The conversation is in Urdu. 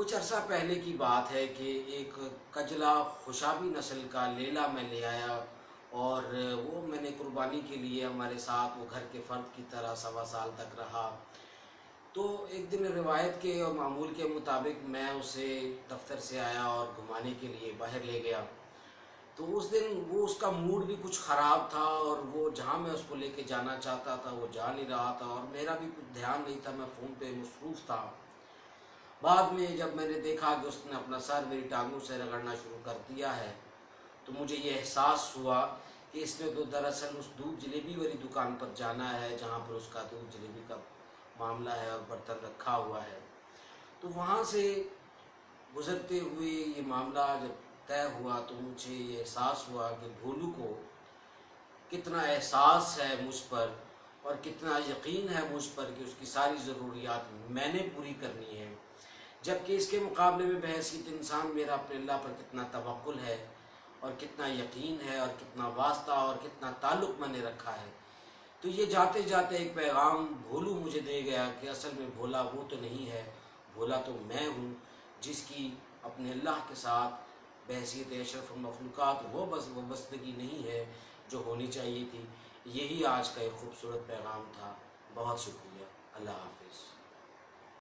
کچھ عرصہ پہلے کی بات ہے کہ ایک کجلا خوشابی نسل کا لیلا میں لے آیا، اور وہ میں نے قربانی کے لیے ہمارے ساتھ وہ گھر کے فرد کی طرح 1.25 سال تک رہا۔ تو ایک دن روایت کے اور معمول کے مطابق میں اسے دفتر سے آیا اور گھمانے کے لیے باہر لے گیا۔ تو اس دن اس کا موڈ بھی کچھ خراب تھا، اور وہ جہاں میں اس کو لے کے جانا چاہتا تھا وہ جا نہیں رہا تھا، اور میرا بھی کچھ دھیان نہیں تھا، میں فون پہ مصروف تھا۔ بعد میں جب میں نے دیکھا کہ اس نے اپنا سر میری ٹانگوں سے رگڑنا شروع کر دیا ہے، تو مجھے یہ احساس ہوا کہ اس نے تو دراصل اس دودھ جلیبی والی دکان پر جانا ہے جہاں پر اس کا دودھ جلیبی کا معاملہ ہے اور برتن رکھا ہوا ہے۔ تو وہاں سے گزرتے ہوئے یہ معاملہ جب طے ہوا تو مجھے یہ احساس ہوا کہ بھولو کو کتنا احساس ہے مجھ پر، اور کتنا یقین ہے مجھ پر کہ اس کی ساری ضروریات میں نے پوری کرنی ہے، جبکہ اس کے مقابلے میں بحیثیت انسان میرا اپنے اللہ پر کتنا توکل ہے، اور کتنا یقین ہے، اور کتنا واسطہ اور کتنا تعلق میں نے رکھا ہے۔ تو یہ جاتے جاتے ایک پیغام بھولو مجھے دے گیا کہ اصل میں بھولا وہ تو نہیں ہے، بھولا تو میں ہوں، جس کی اپنے اللہ کے ساتھ بحیثیت اشرف المخلوقات وہ وابستگی نہیں ہے جو ہونی چاہیے تھی۔ یہی آج کا ایک خوبصورت پیغام تھا۔ بہت شکریہ۔ اللہ حافظ۔